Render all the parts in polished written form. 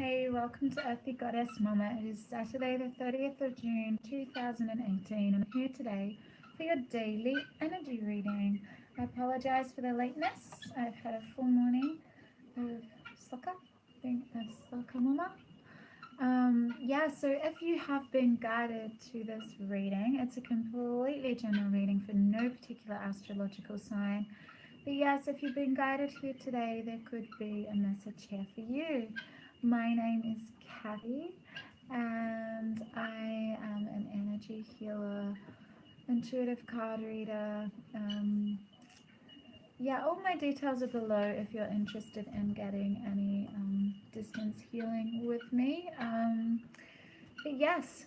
Hey, welcome to Earthy Goddess Mama. It is Saturday, the 30th of June, 2018. I'm here today for your daily energy reading. I apologize for the lateness. I've had a full morning of soccer, being a soccer mama. So if you have been guided to this reading, it's a completely general reading for no particular astrological sign. But yes, if you've been guided here today, there could be a message here for you. My name is Kathy, and I am an energy healer, intuitive card reader. All my details are below if you're interested in getting any distance healing with me.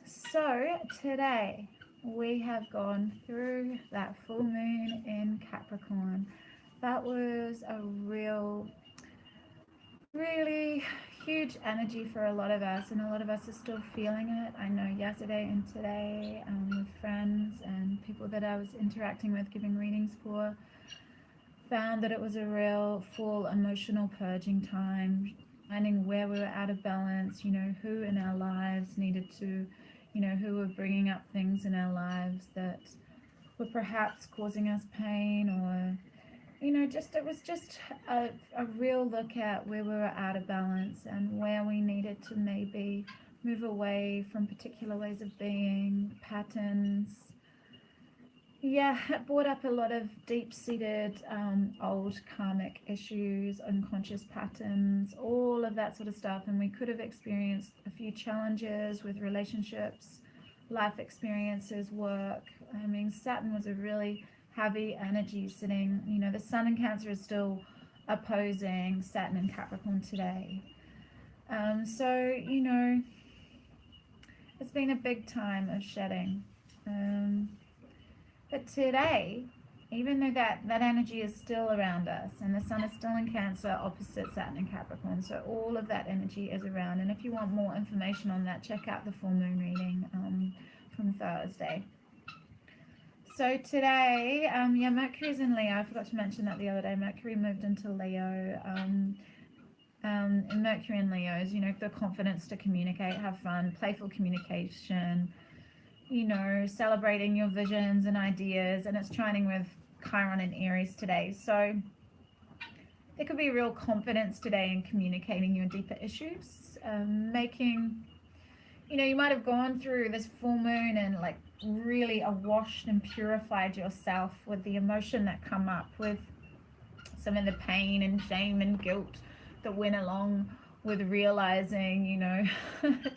So today we have gone through that full moon in Capricorn. That was a really huge energy for a lot of us, and a lot of us are still feeling it. I know yesterday and today with friends and people that I was interacting with, giving readings for, found that it was a real full emotional purging time, finding where we were out of balance, who in our lives needed to, who were bringing up things in our lives that were perhaps causing us pain, or it was just a real look at where we were out of balance and where we needed to maybe move away from particular ways of being, patterns. It brought up a lot of deep-seated old karmic issues, unconscious patterns, all of that sort of stuff. And we could have experienced a few challenges with relationships, life experiences, work. I mean, Saturn was a really heavy energy sitting, the Sun in Cancer is still opposing Saturn in Capricorn today. It's been a big time of shedding. But today, even though that energy is still around us, and the Sun is still in Cancer opposite Saturn in Capricorn, so all of that energy is around. And if you want more information on that, check out the full moon reading from Thursday. So today, Mercury's in Leo. I forgot to mention that the other day. Mercury moved into Leo. And Mercury in Leo is, the confidence to communicate, have fun, playful communication, celebrating your visions and ideas. And it's trining with Chiron in Aries today. So there could be real confidence today in communicating your deeper issues, you might have gone through this full moon and really washed and purified yourself with the emotion that come up with some of the pain and shame and guilt that went along with realizing,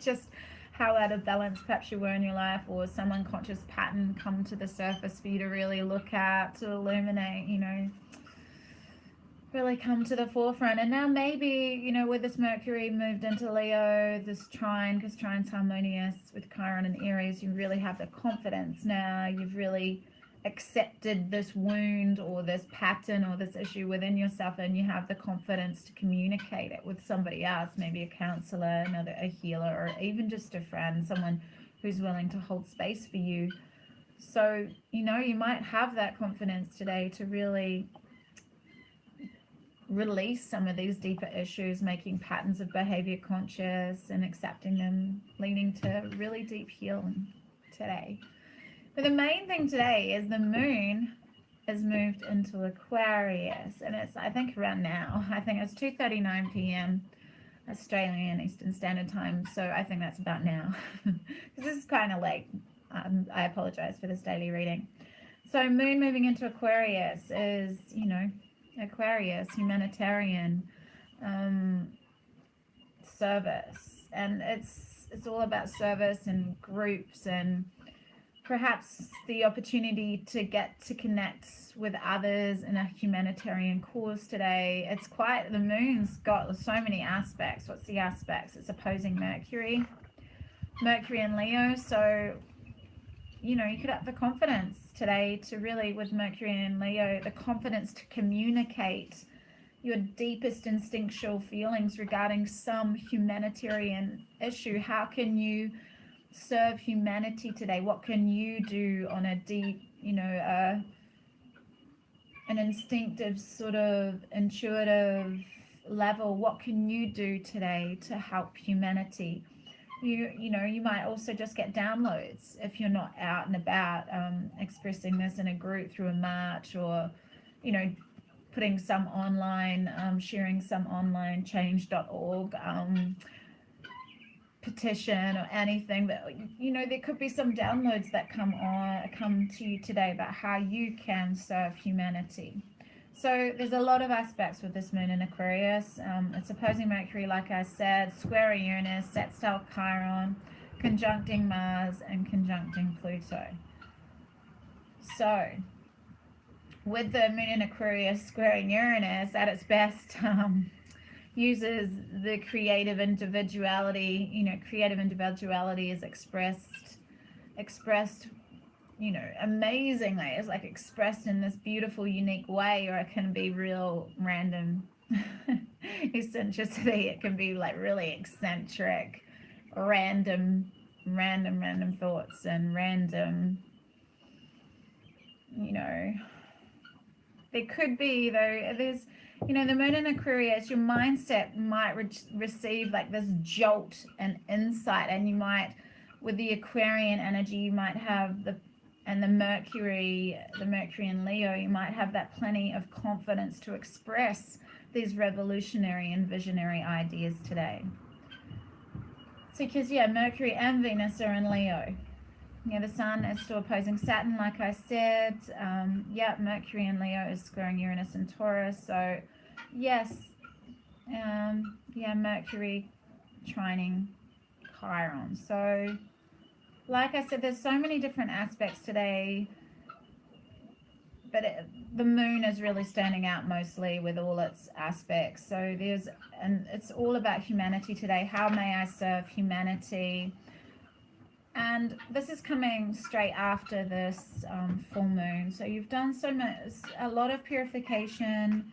just how out of balance perhaps you were in your life, or some unconscious pattern come to the surface for you to really look at, to illuminate, really come to the forefront. And now maybe, with this Mercury moved into Leo, this trine, because trine's harmonious with Chiron and Aries, you really have the confidence now. You've really accepted this wound or this pattern or this issue within yourself, and you have the confidence to communicate it with somebody else, maybe a counselor, a healer, or even just a friend, someone who's willing to hold space for you. So, you might have that confidence today to really release some of these deeper issues, making patterns of behavior conscious and accepting them, leading to really deep healing today. But the main thing today is the moon has moved into Aquarius, and it's, I think, around now. I think it's 2:39 p.m. Australian Eastern Standard Time, so I think that's about now. Because this is kind of late. I apologize for this daily reading. So moon moving into Aquarius is, Aquarius, humanitarian, service, and it's all about service and groups, and perhaps the opportunity to get to connect with others in a humanitarian cause today. It's quite, the moon's got so many aspects. What's the aspects? It's opposing Mercury in Leo, so you could have the confidence today to really, with Mercury in Leo, the confidence to communicate your deepest instinctual feelings regarding some humanitarian issue. How can you serve humanity today? What can you do on a deep, an instinctive, sort of intuitive, level, what can you do today to help humanity? You know, you might also just get downloads if you're not out and about, expressing this in a group through a march, or, you know, putting some online, sharing some online change.org petition or anything. That, you know, there could be some downloads that come to you today about how you can serve humanity. So there's a lot of aspects with this moon in Aquarius. It's opposing Mercury, like I said, squaring Uranus, sextile Chiron, conjuncting Mars, and conjuncting Pluto. So with the moon in Aquarius squaring Uranus at its best, uses the creative individuality. You know, creative individuality is expressed, you know, amazingly. It's like expressed in this beautiful, unique way, or it can be real random eccentricity. It can be like really eccentric, random thoughts and random, you know. There could be, though, there's, you know, the moon in Aquarius, your mindset might receive like this jolt and insight, and you might, with the Aquarian energy, you might have the Mercury in Leo, you might have that plenty of confidence to express these revolutionary and visionary ideas today. So, because, yeah, Mercury and Venus are in Leo. Yeah, the Sun is still opposing Saturn, like I said. Yeah, Mercury in Leo is squaring Uranus and Taurus. So, yes, yeah, Mercury trining Chiron. So, like I said, there's so many different aspects today, but the moon is really standing out mostly with all its aspects. So and it's all about humanity today. How may I serve humanity? And this is coming straight after this full moon. So you've done a lot of purification.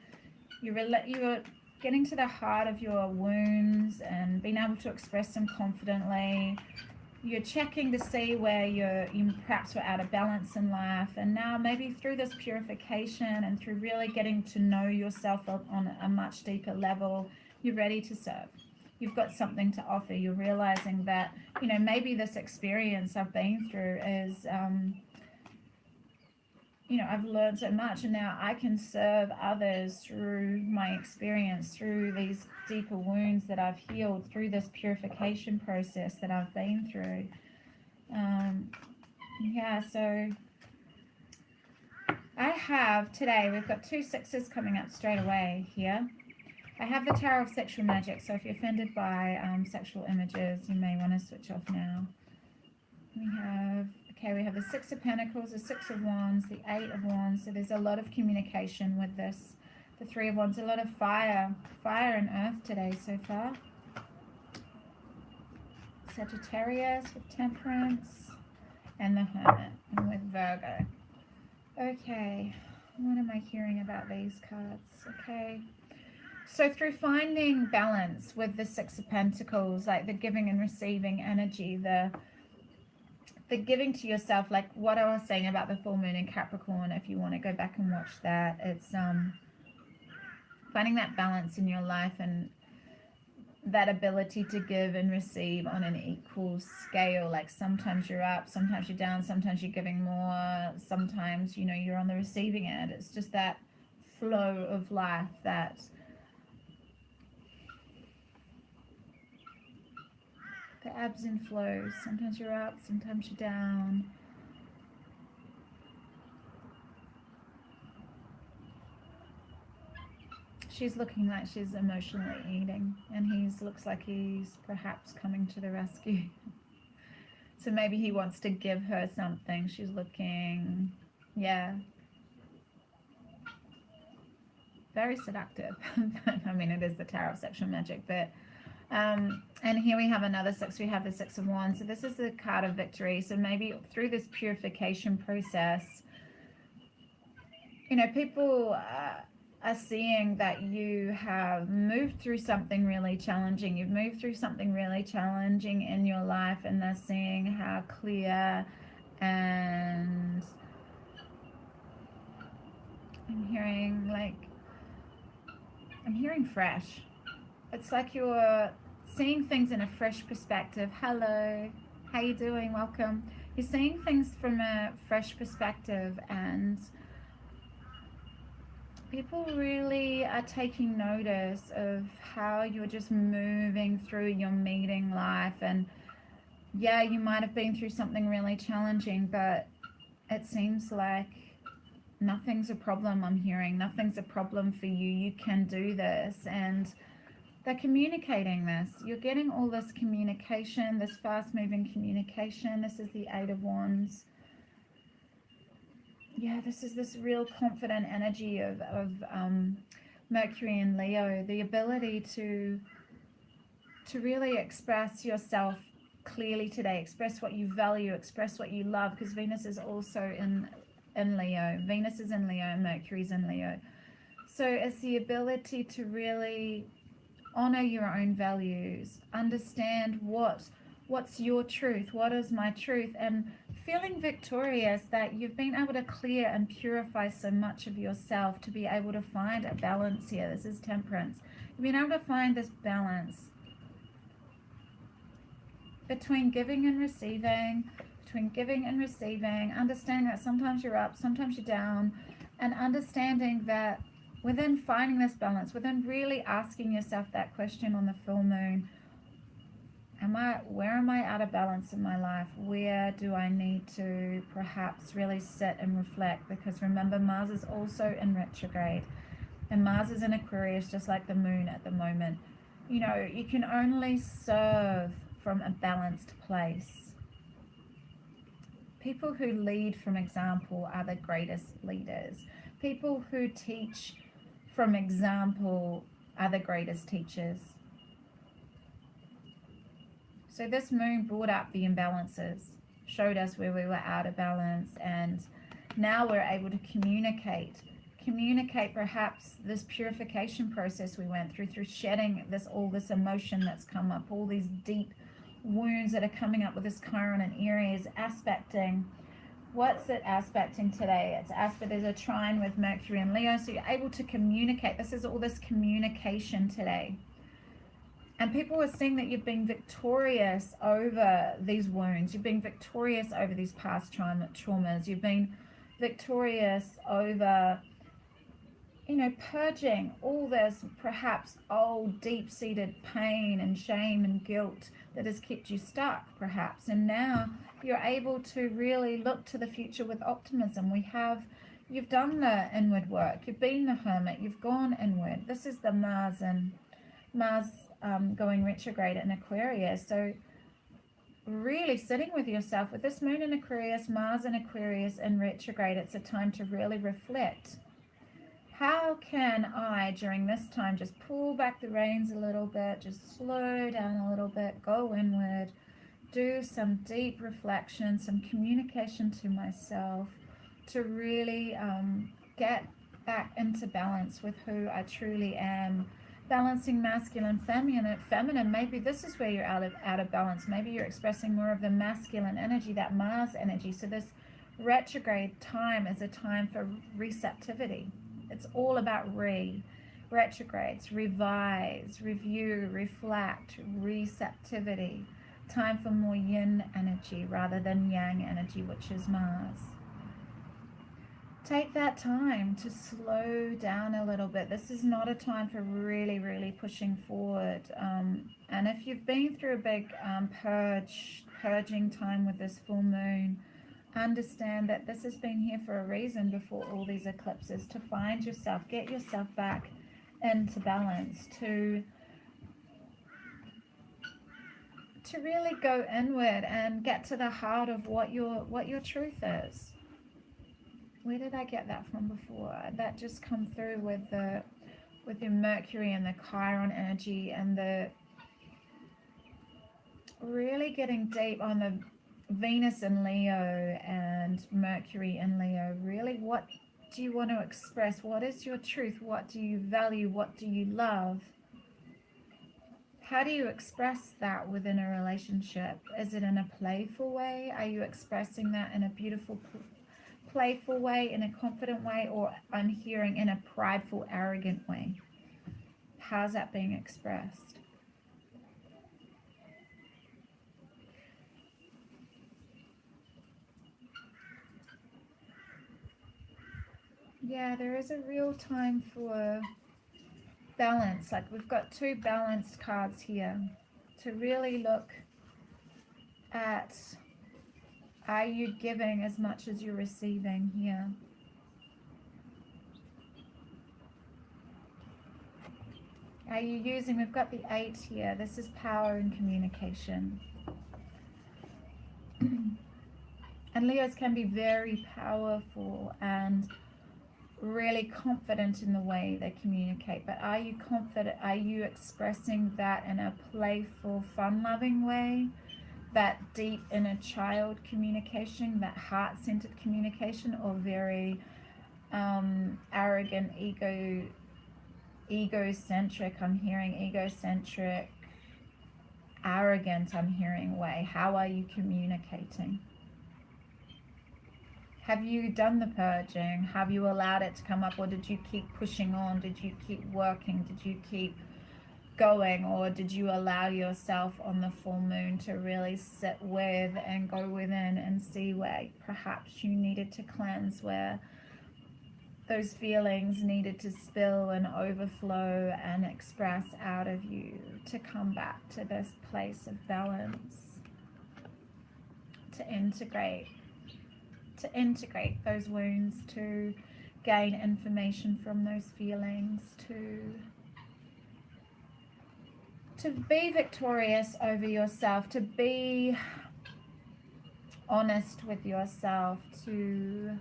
You're getting to the heart of your wounds and being able to express them confidently. You're checking to see where you perhaps were out of balance in life, and now maybe through this purification and through really getting to know yourself on a much deeper level, you're ready to serve. You've got something to offer. You're realizing that, you know, maybe this experience I've been through is, you know, I've learned so much, and now I can serve others through my experience, through these deeper wounds that I've healed, through this purification process that I've been through. Yeah, so I have today, we've got 2 sixes coming up straight away here. I have the Tower of Sexual Magic, so if you're offended by sexual images, you may want to switch off now. We have the 6 of Pentacles, the 6 of Wands, the 8 of Wands. So there's a lot of communication with this. The 3 of Wands, a lot of fire and earth today so far. Sagittarius with Temperance, and the Hermit, and with Virgo. Okay, what am I hearing about these cards? Okay, so through finding balance with the 6 of Pentacles, like the giving and receiving energy, the giving to yourself, like what I was saying about the full moon in Capricorn, if you want to go back and watch that, it's finding that balance in your life and that ability to give and receive on an equal scale. Like sometimes you're up, sometimes you're down, sometimes you're giving more, sometimes, you know, you're on the receiving end. It's just that flow of life, that the ebbs and flows. Sometimes you're up, sometimes you're down. She's looking like she's emotionally eating, and looks like he's perhaps coming to the rescue. So maybe he wants to give her something. She's looking, yeah, very seductive. I mean, it is the Tower of Sexual Magic, but and here we have another 6. We have the 6 of Wands. So this is the card of victory. So maybe through this purification process, you know, people are seeing that you have moved through something really challenging. You've moved through something really challenging in your life, and they're seeing how clear, and I'm hearing like I'm hearing fresh. It's like you're seeing things in a fresh perspective. Hello, how you doing? Welcome. You're seeing things from a fresh perspective, and people really are taking notice of how you're just moving through your meeting life. And yeah, you might have been through something really challenging, but it seems like nothing's a problem. I'm hearing nothing's a problem for you. You can do this. And they're communicating this. You're getting all this communication, this fast-moving communication. This is the Eight of Wands. Yeah, this is this real confident energy of Mercury and Leo. The ability to really express yourself clearly today. Express what you value. Express what you love. Because Venus is also in Leo. Venus is in Leo and Mercury's in Leo. So it's the ability to really honor your own values, understand what's your truth, what is my truth, and feeling victorious that you've been able to clear and purify so much of yourself to be able to find a balance here. This is Temperance. You've been able to find this balance between giving and receiving, understanding that sometimes you're up, sometimes you're down, and understanding that within finding this balance, within really asking yourself that question on the full moon, where am I out of balance in my life? Where do I need to perhaps really sit and reflect? Because remember, Mars is also in retrograde, and Mars is in Aquarius, just like the moon at the moment. You know, you can only serve from a balanced place. People who lead from example are the greatest leaders. People who teach from example are the greatest teachers. So this moon brought up the imbalances, showed us where we were out of balance, and now we're able to communicate perhaps this purification process we went through shedding all this emotion that's come up, all these deep wounds that are coming up with this Chiron and Aries aspecting. What's it aspecting today? There's a trine with Mercury and Leo, so you're able to communicate. This is all this communication today. And people are seeing that you've been victorious over these wounds. You've been victorious over these past traumas. You've been victorious over, you know, purging all this perhaps old deep-seated pain and shame and guilt that has kept you stuck perhaps. And now you're able to really look to the future with optimism. You've done the inward work. You've been the hermit. You've gone inward. This is the Mars going retrograde in Aquarius. So really sitting with yourself with this moon in Aquarius, Mars in Aquarius in retrograde, it's a time to really reflect. How can I, during this time, just pull back the reins a little bit, just slow down a little bit, go inward, do some deep reflection, some communication to myself to really get back into balance with who I truly am. Balancing masculine, feminine. Maybe this is where you're out of balance. Maybe you're expressing more of the masculine energy, that Mars energy. So this retrograde time is a time for receptivity. It's all about retrogrades, revise, review, reflect, receptivity. Time for more yin energy rather than yang energy, which is Mars. Take that time to slow down a little bit. This is not a time for really, really pushing forward. And if you've been through a big purging time with this full moon, understand that this has been here for a reason before all these eclipses, to find yourself, get yourself back into balance, to really go inward and get to the heart of what your truth is. Where did I get that from before? That just come through with the Mercury and the Chiron energy, and the really getting deep on the Venus in Leo and Mercury in Leo. Really, what do you want to express? What is your truth? What do you value? What do you love? How do you express that within a relationship? Is it in a playful way? Are you expressing that in a beautiful, playful way, in a confident way, or I'm hearing in a prideful, arrogant way? How's that being expressed? Yeah, there is a real time for balance. Like we've got two balanced cards here to really look at, are you giving as much as you're receiving here? Are you using, we've got the 8 here, this is power and communication. And Leos can be very powerful and really confident in the way they communicate, but are you confident, are you expressing that in a playful, fun-loving way, that deep inner child communication, that heart-centered communication, or very arrogant, egocentric, I'm hearing egocentric, arrogant, I'm hearing way? How are you communicating? Have you done the purging? Have you allowed it to come up, or did you keep pushing on? Did you keep working? Did you keep going, or did you allow yourself on the full moon to really sit with and go within and see where perhaps you needed to cleanse, where those feelings needed to spill and overflow and express out of you to come back to this place of balance, to integrate those wounds, to gain information from those feelings, to be victorious over yourself, to be honest with yourself, to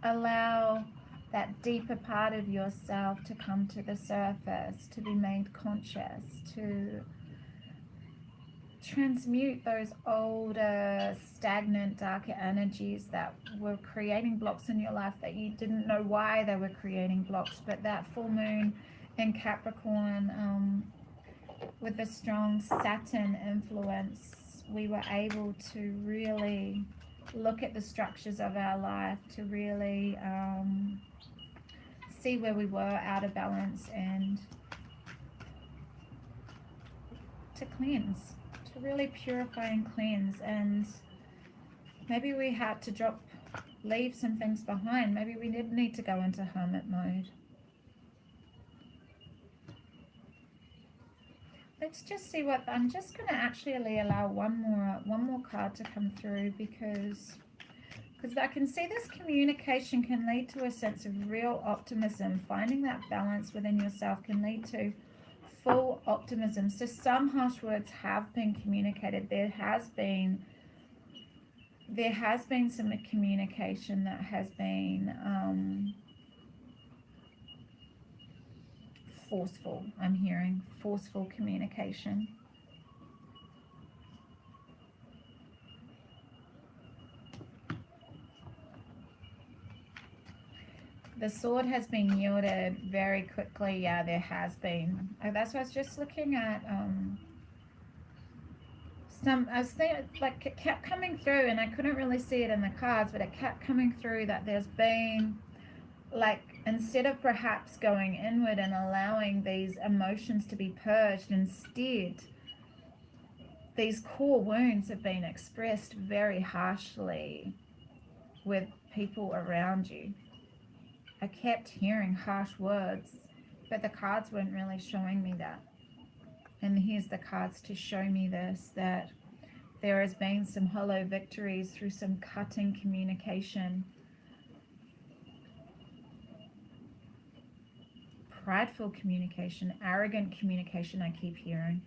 allow that deeper part of yourself to come to the surface, to be made conscious, to transmute those older, stagnant, darker energies that were creating blocks in your life that you didn't know why they were creating blocks. But that full moon in Capricorn, with the strong Saturn influence, we were able to really look at the structures of our life, to really see where we were out of balance, and to cleanse, to really purify and cleanse. And maybe we had to leave some things behind. Maybe we did need to go into hermit mode. Let's just see what, I'm just going to actually allow one more card to come through, because I can see this communication can lead to a sense of real optimism. Finding that balance within yourself can lead to full optimism. So some harsh words have been communicated. There has been some communication that has been forceful. I'm hearing forceful communication. The sword has been yielded very quickly. Yeah, there has been. That's why I was just looking at I was thinking, like, it kept coming through, and I couldn't really see it in the cards, but it kept coming through that there's been, like, instead of perhaps going inward and allowing these emotions to be purged, instead these core wounds have been expressed very harshly with people around you. I kept hearing harsh words, but the cards weren't really showing me that. And here's the cards to show me this, that there has been some hollow victories through some cutting communication. Prideful communication, arrogant communication, I keep hearing.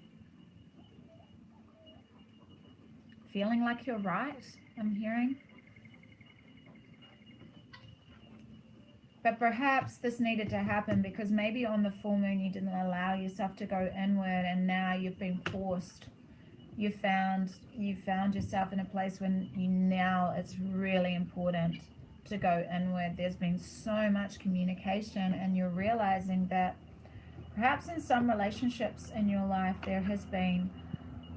Feeling like you're right, I'm hearing. But perhaps this needed to happen because maybe on the full moon you didn't allow yourself to go inward, and now you've been forced. You found yourself in a place when now it's really important to go inward. There's been so much communication, and you're realizing that perhaps in some relationships in your life there has been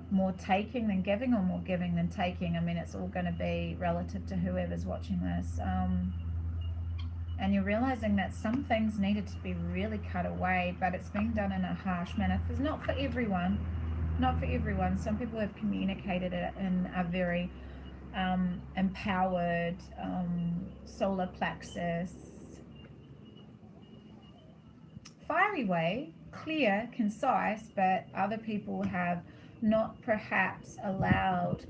more taking than giving, or more giving than taking. I mean, it's all going to be relative to whoever's watching this. And you're realizing that some things needed to be really cut away, but it's being done in a harsh manner. It's not for everyone. Not for everyone. Some people have communicated it in a very empowered, solar plexus, fiery way, clear, concise, but other people have not perhaps allowed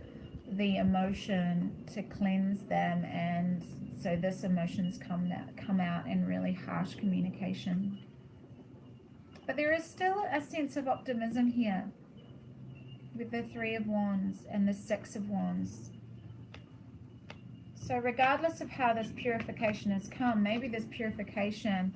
the emotion to cleanse them, and so this emotion's come out in really harsh communication. But there is still a sense of optimism here with the Three of Wands and the Six of Wands. So regardless of how this purification has come, maybe this purification,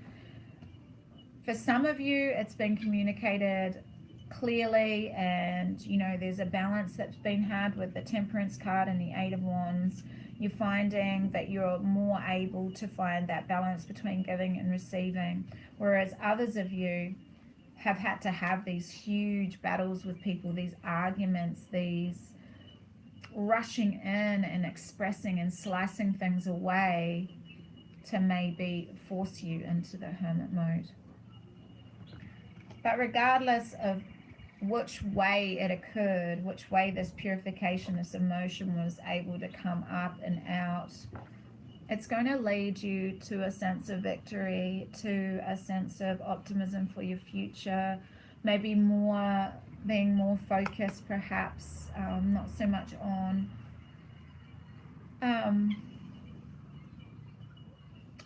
for some of you, it's been communicated clearly, and you know there's a balance that's been had with the Temperance card and the Eight of Wands. You're finding that you're more able to find that balance between giving and receiving, whereas others of you have had to have these huge battles with people, these arguments, these rushing in and expressing and slicing things away to maybe force you into the hermit mode. But regardless of which way it occurred, which way this purification, this emotion was able to come up and out, it's going to lead you to a sense of victory, to a sense of optimism for your future, maybe being more focused perhaps, not so much on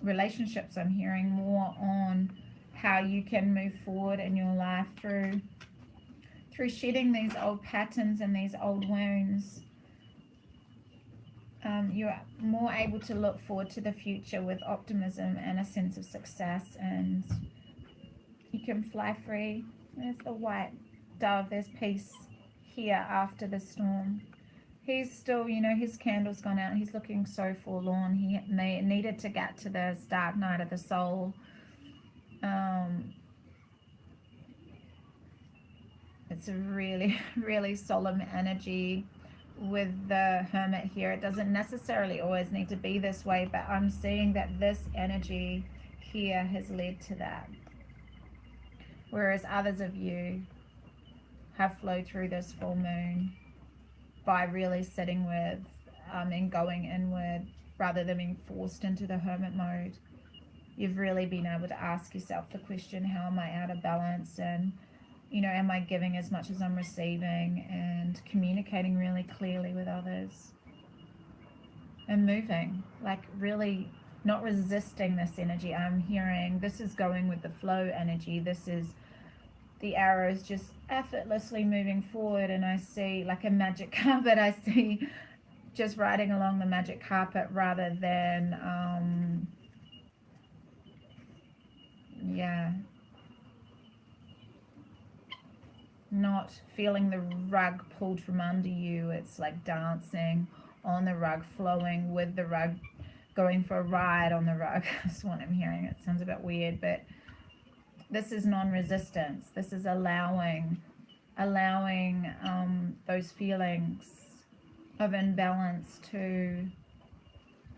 relationships. I'm hearing more on how you can move forward in your life through shedding these old patterns and these old wounds. You're more able to look forward to the future with optimism and a sense of success, and you can fly free. There's the white dove. There's peace here after the storm. He's still, you know, his candle's gone out. He's looking so forlorn. He needed to get to this dark night of the soul. It's a really, really solemn energy with the Hermit here. It doesn't necessarily always need to be this way, but I'm seeing that this energy here has led to that. Whereas others of you have flowed through this full moon by really sitting with and going inward rather than being forced into the hermit mode. You've really been able to ask yourself the question, how am I out of balance? And, you know, am I giving as much as I'm receiving? And communicating really clearly with others. And moving, like really not resisting this energy. I'm hearing this is going with the flow energy. This is the arrows just effortlessly moving forward. And I see like a magic carpet. I see just riding along the magic carpet rather than, not feeling the rug pulled from under you. It's like dancing on the rug, flowing with the rug, going for a ride on the rug. That's what I'm hearing. It sounds a bit weird, but this is non-resistance. This is allowing those feelings of imbalance to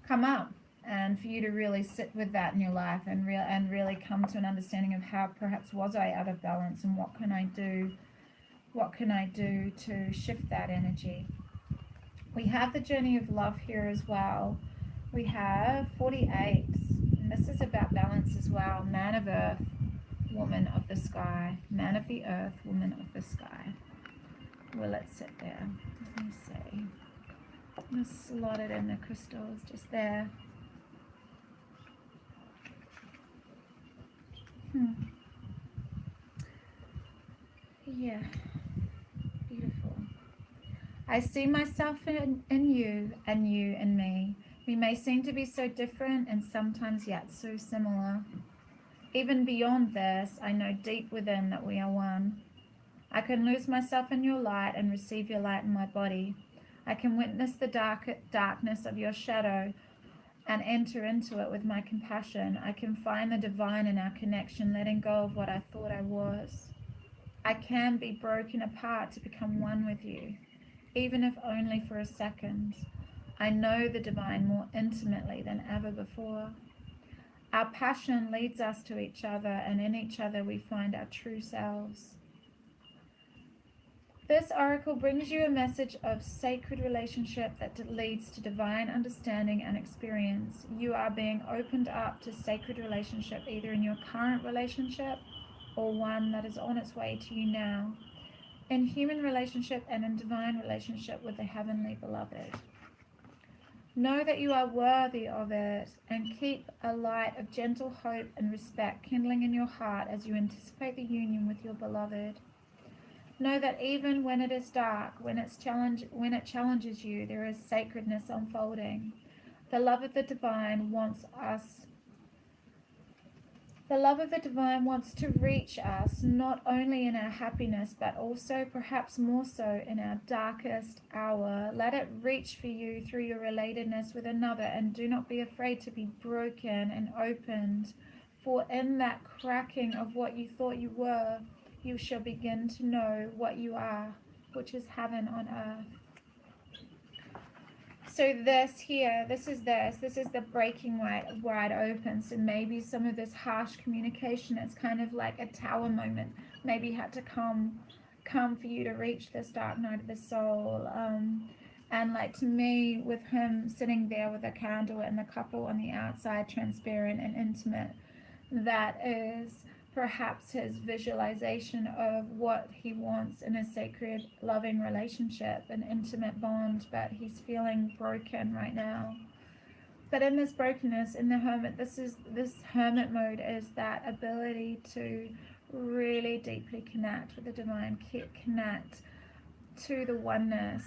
come up, and for you to really sit with that in your life and really come to an understanding of how perhaps was I out of balance, and what can I do to shift that energy. We have the journey of love here as well. We have 48, and this is about balance as well. Man of earth, woman of the sky. Man of the earth, woman of the sky. Will it sit there? Let me see. I'm going to slot it in the crystals just there. Yeah, beautiful. I see myself in you, and you in me. We may seem to be so different and sometimes yet so similar. Even beyond this, I know deep within that we are one. I can lose myself in your light and receive your light in my body. I can witness the darkness of your shadow and enter into it with my compassion. I can find the divine in our connection, letting go of what I thought I was. I can be broken apart to become one with you, even if only for a second. I know the divine more intimately than ever before. Our passion leads us to each other, and in each other we find our true selves. This oracle brings you a message of sacred relationship that leads to divine understanding and experience. You are being opened up to sacred relationship, either in your current relationship or one that is on its way to you now, in human relationship and in divine relationship with the heavenly beloved. Know that you are worthy of it, and keep a light of gentle hope and respect kindling in your heart as you anticipate the union with your beloved. Know that even when it is dark, when it challenges you, there is sacredness unfolding. The love of the divine wants to reach us, not only in our happiness, but also perhaps more so in our darkest hour. Let it reach for you through your relatedness with another, and do not be afraid to be broken and opened. For in that cracking of what you thought you were, you shall begin to know what you are, which is heaven on earth. So this here, this is the breaking wide open. So maybe some of this harsh communication, it's kind of like a tower moment, maybe had to come for you to reach this dark night of the soul. And like, to me, with him sitting there with a candle and the couple on the outside, transparent and intimate, that is perhaps his visualization of what he wants in a sacred, loving relationship, an intimate bond, but he's feeling broken right now. But in this brokenness, in the hermit, this hermit mode is that ability to really deeply connect with the divine, connect to the oneness.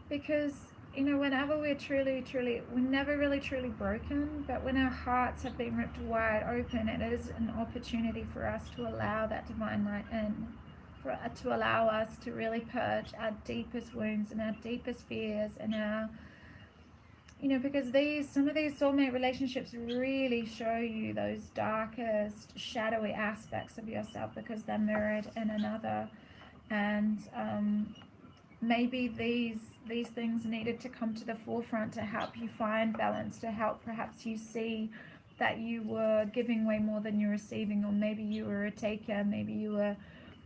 Because, you know, whenever we're never really truly broken, but when our hearts have been ripped wide open, it is an opportunity for us to allow that divine light in, to allow us to really purge our deepest wounds and our deepest fears and our, you know, because some of these soulmate relationships really show you those darkest, shadowy aspects of yourself because they're mirrored in another. And maybe these things needed to come to the forefront to help you find balance, to help perhaps you see that you were giving way more than you're receiving, or maybe you were a taker, maybe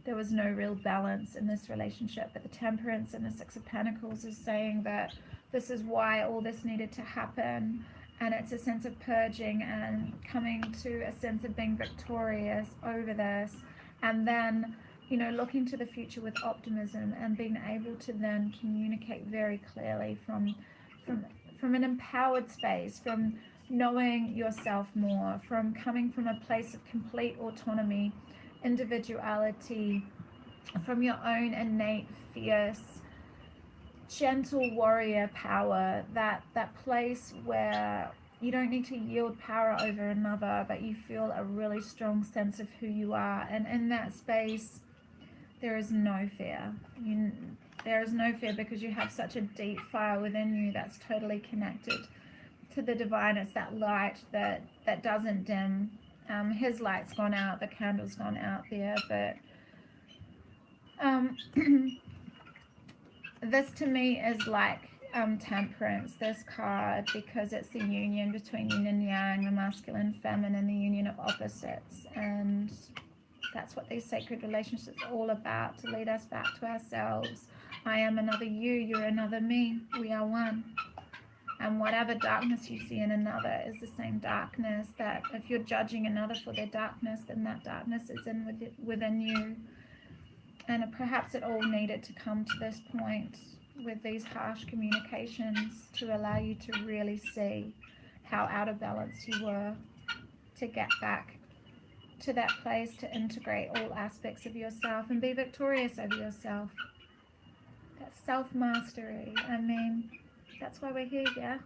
there was no real balance in this relationship. But the Temperance and the Six of Pentacles is saying that this is why all this needed to happen, and it's a sense of purging and coming to a sense of being victorious over this, and then, you know, looking to the future with optimism and being able to then communicate very clearly from an empowered space, from knowing yourself more, from coming from a place of complete autonomy, individuality, from your own innate, fierce, gentle warrior power, that place where you don't need to yield power over another, but you feel a really strong sense of who you are. And in that space, there is no fear. There is no fear because you have such a deep fire within you that's totally connected to the divine. It's that light that doesn't dim. His light's gone out, the candle's gone out there, but this to me is like Temperance, this card, because it's the union between yin and yang, the masculine, feminine, the union of opposites. And that's what these sacred relationships are all about, to lead us back to ourselves. I am another you, you're another me, we are one. And whatever darkness you see in another is the same darkness. That if you're judging another for their darkness, then that darkness is within you. And perhaps it all needed to come to this point with these harsh communications to allow you to really see how out of balance you were, to get back to that place, to integrate all aspects of yourself and be victorious over yourself. That self-mastery, I mean, that's why we're here, yeah?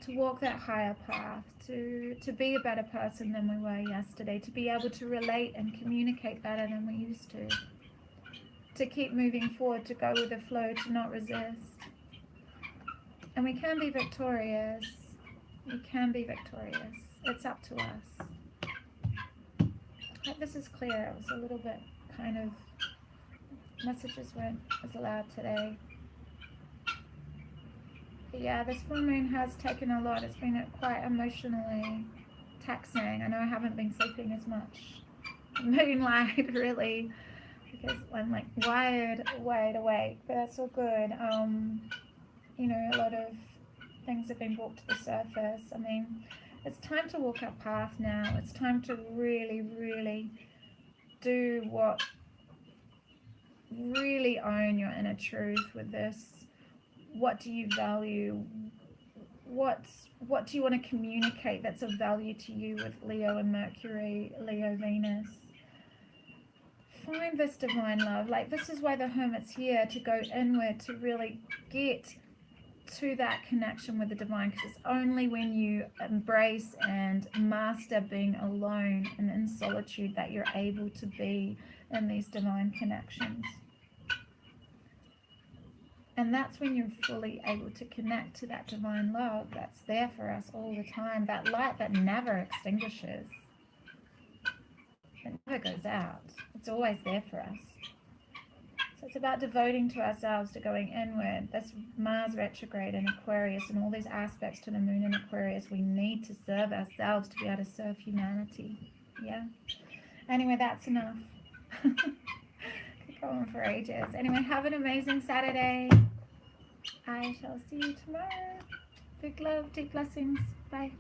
To walk that higher path, to be a better person than we were yesterday, to be able to relate and communicate better than we used to keep moving forward, to go with the flow, to not resist. And we can be victorious. We can be victorious. It's up to us. I hope this is clear. It was a little bit kind of, messages weren't as loud today. yeah, this full moon has taken a lot. It's been quite emotionally taxing. I know I haven't been sleeping as much. Moonlight, really, because I'm like wide awake, but that's all good. You know, a lot of things have been brought to the surface. I mean, it's time to walk our path now. It's time to really do what, really own your inner truth with this. What do you value? What do you want to communicate that's of value to you with Leo and Mercury, Leo, Venus? Find this divine love. Like, this is why the Hermit's here, to go inward, to really get to that connection with the divine, because it's only when you embrace and master being alone and in solitude that you're able to be in these divine connections. And that's when you're fully able to connect to that divine love that's there for us all the time, that light that never extinguishes. It never goes out. It's always there for us. So it's about devoting to ourselves, to going inward. This Mars retrograde in Aquarius and all these aspects to the moon in Aquarius, we need to serve ourselves to be able to serve humanity. Yeah? Anyway, that's enough. Could go on for ages. Anyway, have an amazing Saturday. I shall see you tomorrow. Big love, deep blessings. Bye.